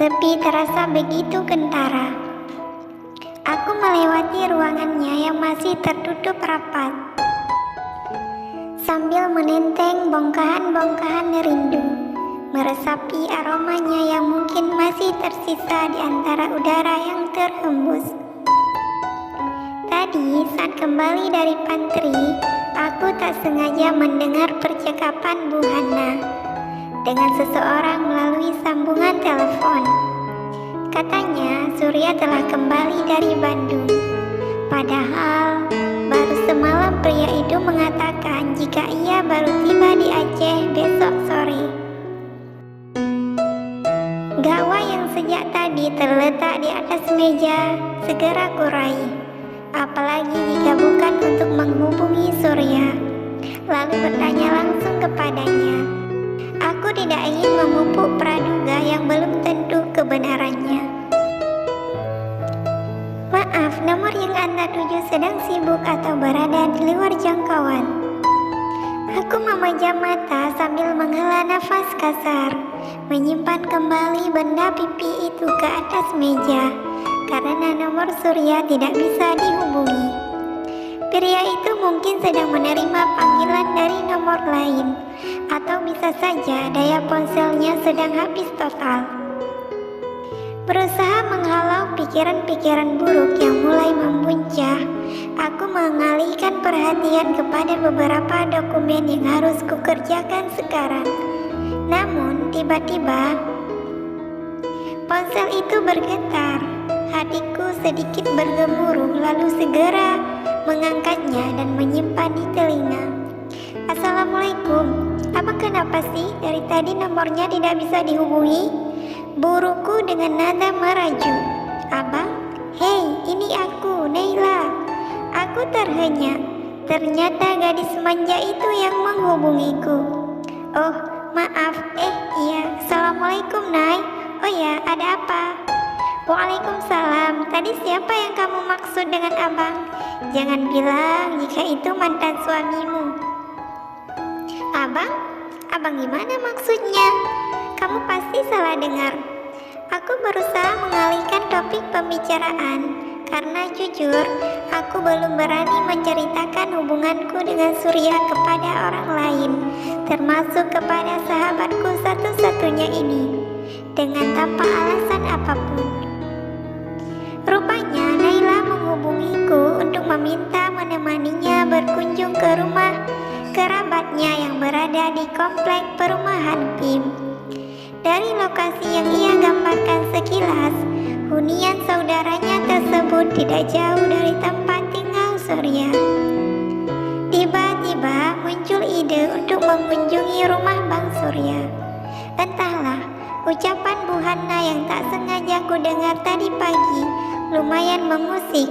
Sepi terasa begitu kentara. Aku melewati ruangannya yang masih tertutup rapat, sambil menenteng bongkahan-bongkahan rindu, meresapi aromanya yang mungkin masih tersisa di antara udara yang terhembus. Tadi saat kembali dari pantry, aku tak sengaja mendengar percakapan Bu Hana dengan seseorang melalui sambungan telepon. Katanya Surya telah kembali dari Bandung. Padahal baru semalam pria itu mengatakan jika ia baru tiba di Aceh besok sore. Gawai yang sejak tadi terletak di atas meja segera kurai, apalagi jika bukan untuk menghubungi Surya, lalu bertanya langsung kepadanya. Aku tidak ingin memupuk praduga yang belum tentu kebenarannya. Maaf, nomor yang Anda tuju sedang sibuk atau berada di luar jangkauan. Aku memejam mata sambil menghela nafas kasar, menyimpan kembali benda pipi itu ke atas meja, karena nomor Surya tidak bisa dihubungi. Pria itu mungkin sedang menerima panggilan dari nomor lain, atau bisa saja daya ponselnya sedang habis total. Berusaha menghalau pikiran-pikiran buruk yang mulai membuncah, aku mengalihkan perhatian kepada beberapa dokumen yang harus kukerjakan sekarang. Namun tiba-tiba ponsel itu bergetar. Hatiku sedikit bergemuruh, lalu segera mengangkatnya dan menyimpan di telinga. Assalamualaikum, abang kenapa sih dari tadi nomornya tidak bisa dihubungi? Buruku dengan nada merajuk. Abang, hei, ini aku, Naila. Aku terhenyak. Ternyata gadis manja itu yang menghubungiku. Oh, maaf, iya, Assalamualaikum, Nay. Oh ya, ada apa? Waalaikumsalam. Tadi siapa yang kamu maksud dengan abang? Jangan bilang jika itu mantan suamimu. Abang? Abang gimana maksudnya? Kamu pasti salah dengar. Aku berusaha mengalihkan topik pembicaraan karena jujur, aku belum berani menceritakan hubunganku dengan Surya kepada orang lain, termasuk kepada sahabatku satu-satunya ini, dengan tanpa alasan apapun. Rupanya Naila menghubungiku untuk meminta menemaninya berkunjung ke rumah kerabatnya yang berada di komplek perumahan PIM. Dari lokasi yang ia gambarkan sekilas, hunian saudaranya tersebut tidak jauh dari tempat tinggal Surya. Tiba-tiba muncul ide untuk mengunjungi rumah Bang Surya. Entahlah, ucapan Bu Hana yang tak sengaja ku dengar tadi pagi lumayan mengusik.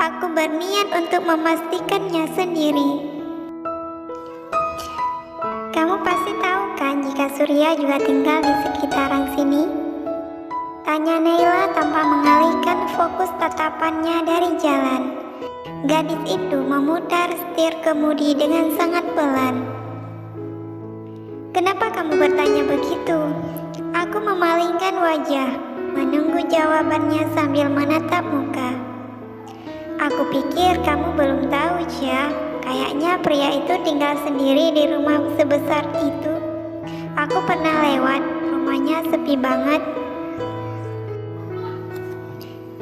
Aku berniat untuk memastikannya sendiri. Kamu pasti tahu kan jika Surya juga tinggal di sekitaran sini? Tanya Naila tanpa mengalihkan fokus tatapannya dari jalan. Gadis itu memutar setir kemudi dengan sangat pelan. Kenapa kamu bertanya begitu? Aku memalingkan wajah, menunggu jawabannya sambil menatap muka. Aku pikir kamu belum tahu, Cia. Kayaknya pria itu tinggal sendiri di rumah sebesar itu. Aku pernah lewat, rumahnya sepi banget.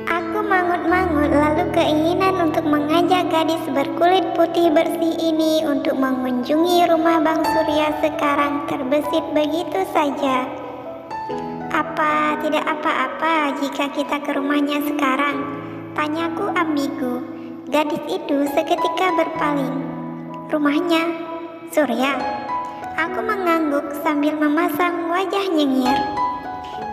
Aku mangut-mangut, lalu keinginan untuk mengajak gadis berkulit putih bersih ini untuk mengunjungi rumah Bang Surya sekarang terbesit begitu saja. Apa tidak apa-apa jika kita ke rumahnya sekarang? Tanyaku ambigu. Gadis itu seketika berpaling. Rumahnya Surya. Aku mengangguk sambil memasang wajah nyengir.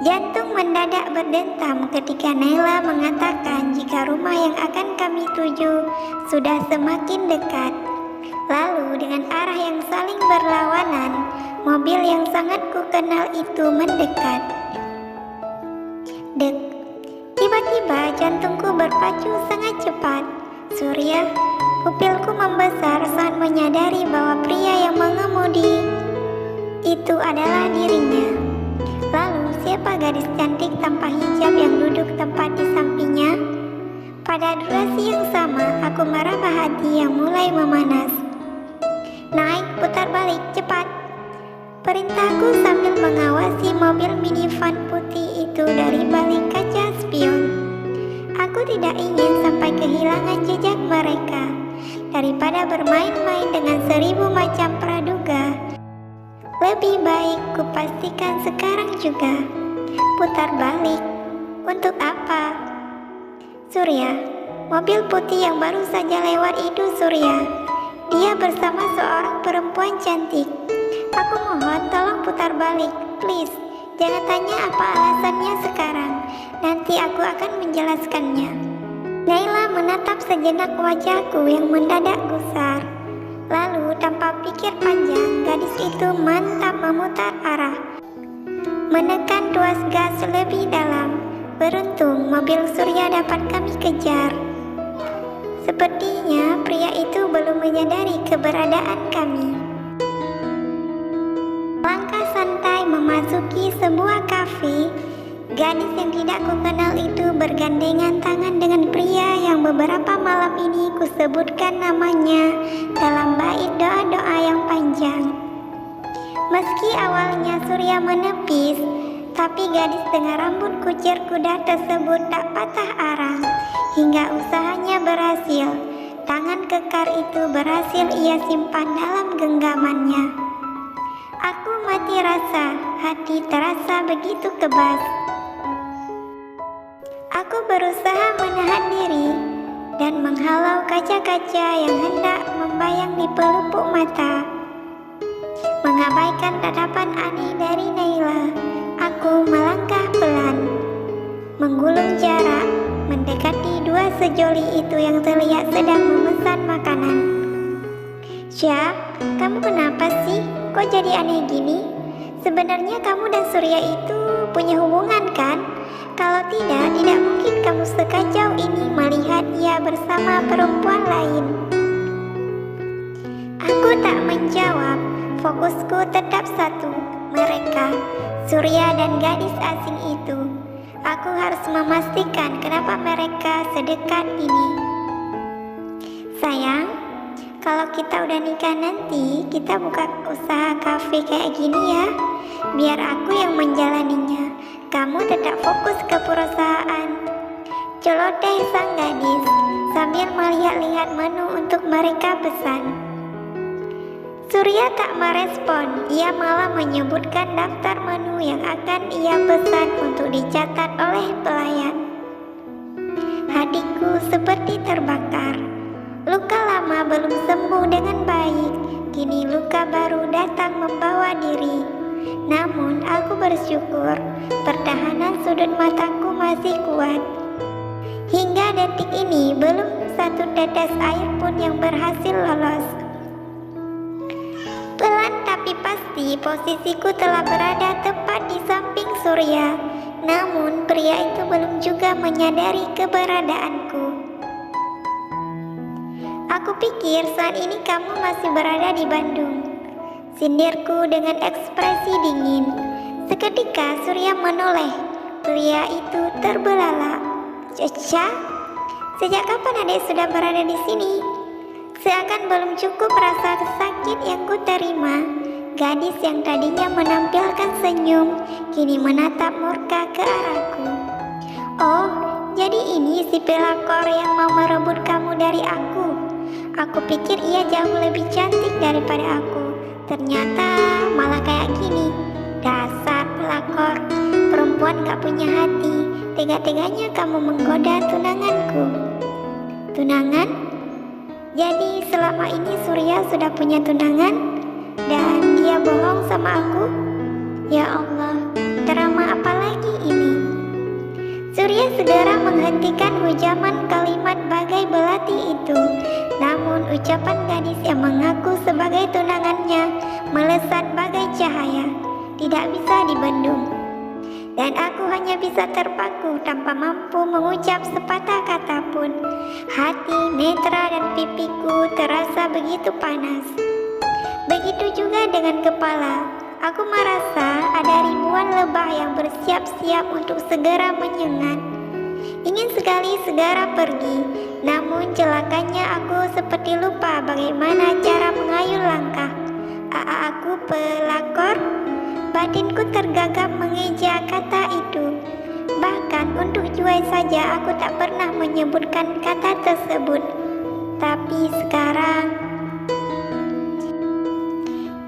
Jantung mendadak berdentam ketika Naila mengatakan jika rumah yang akan kami tuju sudah semakin dekat. Lalu dengan arah yang saling berlawanan, mobil yang sangat kukenal itu mendekat. Dek, tiba-tiba jantungku berpacu sangat cepat. Surya, pupilku membesar saat menyadari bahwa pria yang mengemudi itu adalah dirinya. Lalu siapa gadis cantik tanpa hijab yang duduk tepat di sampingnya? Pada durasi yang sama, aku meraba hati yang mulai memanas. Naik, putar balik, cepat! Perintahku sambil mengawasi mobil minivan putih itu dari balik kaca spion. Aku tidak ingin sampai kehilangan jejak mereka. Daripada bermain-main dengan 1000 macam praduga, lebih baik kupastikan sekarang juga. Putar balik. Untuk apa? Surya, mobil putih yang baru saja lewat itu Surya. Dia bersama seorang perempuan cantik. Aku mohon tolong putar balik, please. Jangan tanya apa alasannya sekarang. Nanti aku akan menjelaskannya. Naila menatap sejenak wajahku yang mendadak gusar. Lalu tanpa pikir panjang, gadis itu mantap memutar arah, menekan tuas gas lebih dalam. Beruntung mobil Surya dapat kami kejar. Sepertinya pria itu belum menyadari keberadaan kami. Langkah santai memasuki sebuah kafe. Gadis yang tidak kukenal itu bergandengan tangan dengan pria yang beberapa malam ini kusebutkan namanya dalam bait doa-doa yang panjang. Meski awalnya Surya menepis, tapi gadis dengan rambut kucir kuda tersebut tak patah arang hingga usahanya berhasil. Tangan kekar itu berhasil ia simpan dalam genggamannya. Aku mati rasa, hati terasa begitu kebas. Aku berusaha menahan diri dan menghalau kaca-kaca yang hendak membayang di pelupuk mata. Mengabaikan tatapan aneh dari Naila, aku melangkah pelan, menggulung jarak, mendekati dua sejoli itu yang terlihat sedang memesan makanan. Syah, kamu kenapa sih? Kok jadi aneh gini? Sebenarnya kamu dan Surya itu punya hubungan kan? Kalau tidak mungkin kamu sekacau ini melihat ia bersama perempuan lain. Aku tak menjawab, fokusku tetap satu, mereka, Surya dan gadis asing itu. Aku harus memastikan kenapa mereka sedekat ini. Sayang, kalau kita udah nikah nanti, kita buka usaha kafe kayak gini ya. Biar aku yang menjalaninya. Kamu tetap fokus ke perusahaan. Celoteh sang gadis sambil melihat-lihat menu untuk mereka pesan. Surya tak merespon, ia malah menyebutkan daftar menu yang akan ia pesan untuk dicatat oleh pelayan. Hatiku seperti terbakar. Luka lama belum sembuh dengan baik, kini luka baru datang membawa diri. Namun aku bersyukur pertahanan sudut mataku masih kuat. Hingga detik ini belum satu tetes air pun yang berhasil lolos. Pelan tapi pasti posisiku telah berada tepat di samping Surya. Namun pria itu belum juga menyadari keberadaanku. Aku pikir saat ini kamu masih berada di Bandung, sindirku dengan ekspresi dingin. Seketika Surya menoleh. Pria itu terbelalak. Caca, sejak kapan adik sudah berada di sini? Seakan belum cukup rasa sakit yang kuterima. Gadis yang tadinya menampilkan senyum, kini menatap murka ke arahku. Oh, jadi ini si pelakor yang mau merebut kamu dari aku. Aku pikir ia jauh lebih cantik daripada aku. Ternyata malah kayak gini. Dasar pelakor, perempuan gak punya hati. Tega-teganya kamu menggoda tunanganku. Tunangan? Jadi selama ini Surya sudah punya tunangan? Dan dia bohong sama aku? Ya Allah, drama apa lagi ini? Surya segera menghentikan hujaman kalimat bagai belati itu. Namun ucapan gadis yang mengaku sebagai tunangannya melesat bagai cahaya, tidak bisa dibendung. Dan aku hanya bisa terpaku tanpa mampu mengucap sepatah kata pun. Hati, netra dan pipiku terasa begitu panas. Begitu juga dengan kepala. Aku merasa ada ribuan lebah yang bersiap-siap untuk segera menyengat. Ingin sekali segera pergi, namun celakanya aku seperti lupa bagaimana cara mengayuh langkah. Aku pelakor, batinku tergagap mengeja kata itu. Bahkan untuk Juwai saja aku tak pernah menyebutkan kata tersebut. Tapi sekarang,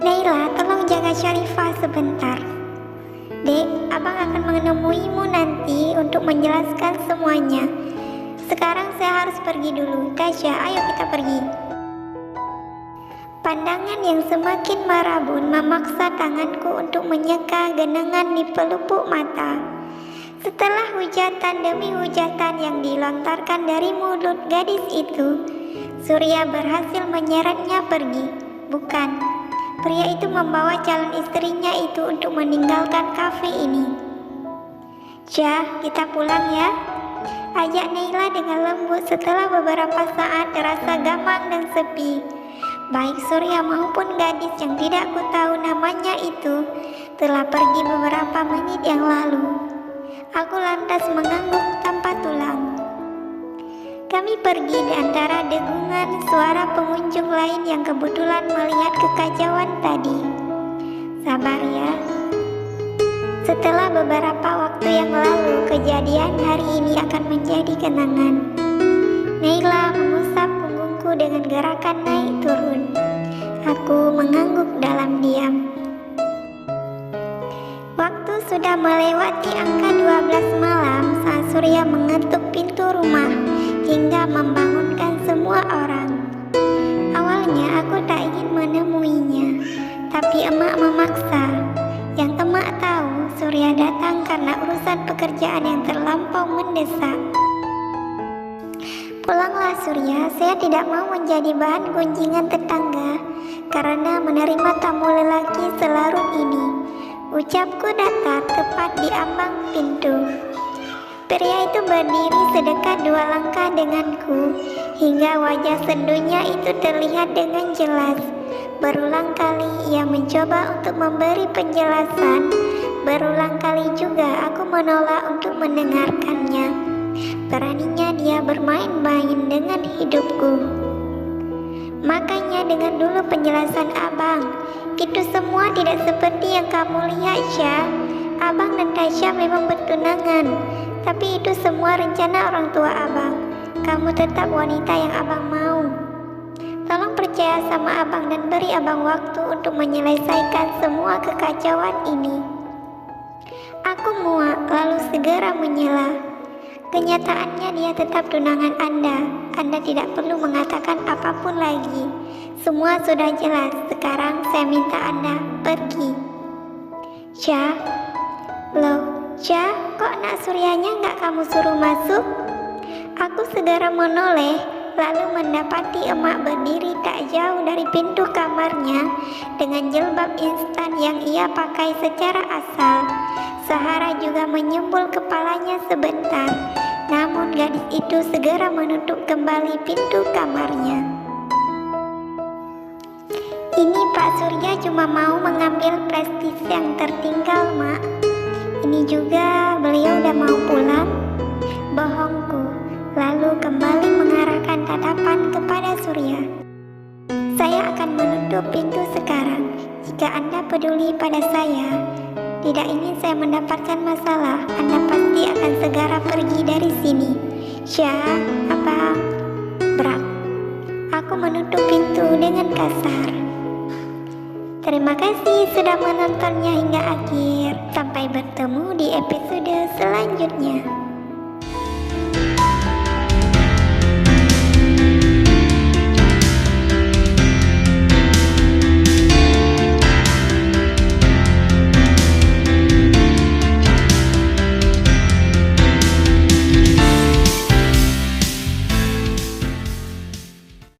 Naila, tolong jaga Syarifah sebentar. Dek, abang akan menemuimu nanti untuk menjelaskan semuanya. Sekarang saya harus pergi dulu. Tasya, ayo kita pergi. Pandangan yang semakin marabun memaksa tanganku untuk menyeka genangan di pelupuk mata. Setelah hujatan demi hujatan yang dilontarkan dari mulut gadis itu, Surya berhasil menyeretnya pergi. Bukan, pria itu membawa calon istrinya itu untuk meninggalkan kafe ini. Syah, kita pulang ya, ajak Naila dengan lembut setelah beberapa saat terasa gamang dan sepi. Baik Surya maupun gadis yang tidak ku tahu namanya itu telah pergi beberapa menit yang lalu. Aku lantas mengangguk tanpa tulang. Kami pergi di antara dengungan suara pengunjung lain yang kebetulan melihat kekacauan tadi. Sabar ya. Setelah beberapa waktu yang lalu, kejadian hari ini akan menjadi kenangan. Naila mengusap punggungku dengan gerakan naik turun. Aku mengangguk dalam diam. Waktu sudah melewati angka 12 malam saat Surya mengetuk pintu rumah hingga membangunkan semua orang. Awalnya aku tak ingin menemuinya, tapi emak memaksa. Yang emak tahu, Surya datang karena urusan pekerjaan yang terlampau mendesak. Pulanglah Surya, saya tidak mau menjadi bahan gunjingan tetangga karena menerima tamu lelaki selarut ini. Ucapku datar tepat di ambang pintu. Pria itu berdiri sedekat 2 langkah denganku, hingga wajah sendunya itu terlihat dengan jelas. Berulang kali ia mencoba untuk memberi penjelasan. Berulang kali juga aku menolak untuk mendengarkannya. Beraninya dia bermain-main dengan hidupku. Makanya dengar dulu penjelasan abang. Itu semua tidak seperti yang kamu lihat, Syah. Abang dan Tasya memang bertunangan, tapi itu semua rencana orang tua abang. Kamu tetap wanita yang abang mau. Tolong percaya sama abang dan beri abang waktu untuk menyelesaikan semua kekacauan ini. Aku muak lalu segera menyela. Kenyataannya dia tetap tunangan Anda. Anda tidak perlu mengatakan apapun lagi. Semua sudah jelas. Sekarang saya minta Anda pergi. Syah, loh, Syah, kok nak Suryanya nggak kamu suruh masuk? Aku segera menoleh, lalu mendapati emak berdiri tak jauh dari pintu kamarnya dengan jilbab instan yang ia pakai secara asal. Sahara juga menyembul kepalanya sebentar, namun gadis itu segera menutup kembali pintu kamarnya. Ini Pak Surya cuma mau mengambil prestis yang tertinggal, Mak. Ini juga beliau udah mau pulang. Bohongku. Lalu kembali mengarahkan tatapan kepada Surya. Saya akan menutup pintu sekarang. Jika Anda peduli pada saya, tidak ingin saya mendapatkan masalah, Anda pasti akan segera pergi dari sini. Syah, apa? Brak. Aku menutup pintu dengan kasar. Terima kasih sudah menontonnya hingga akhir. Sampai bertemu di episode selanjutnya.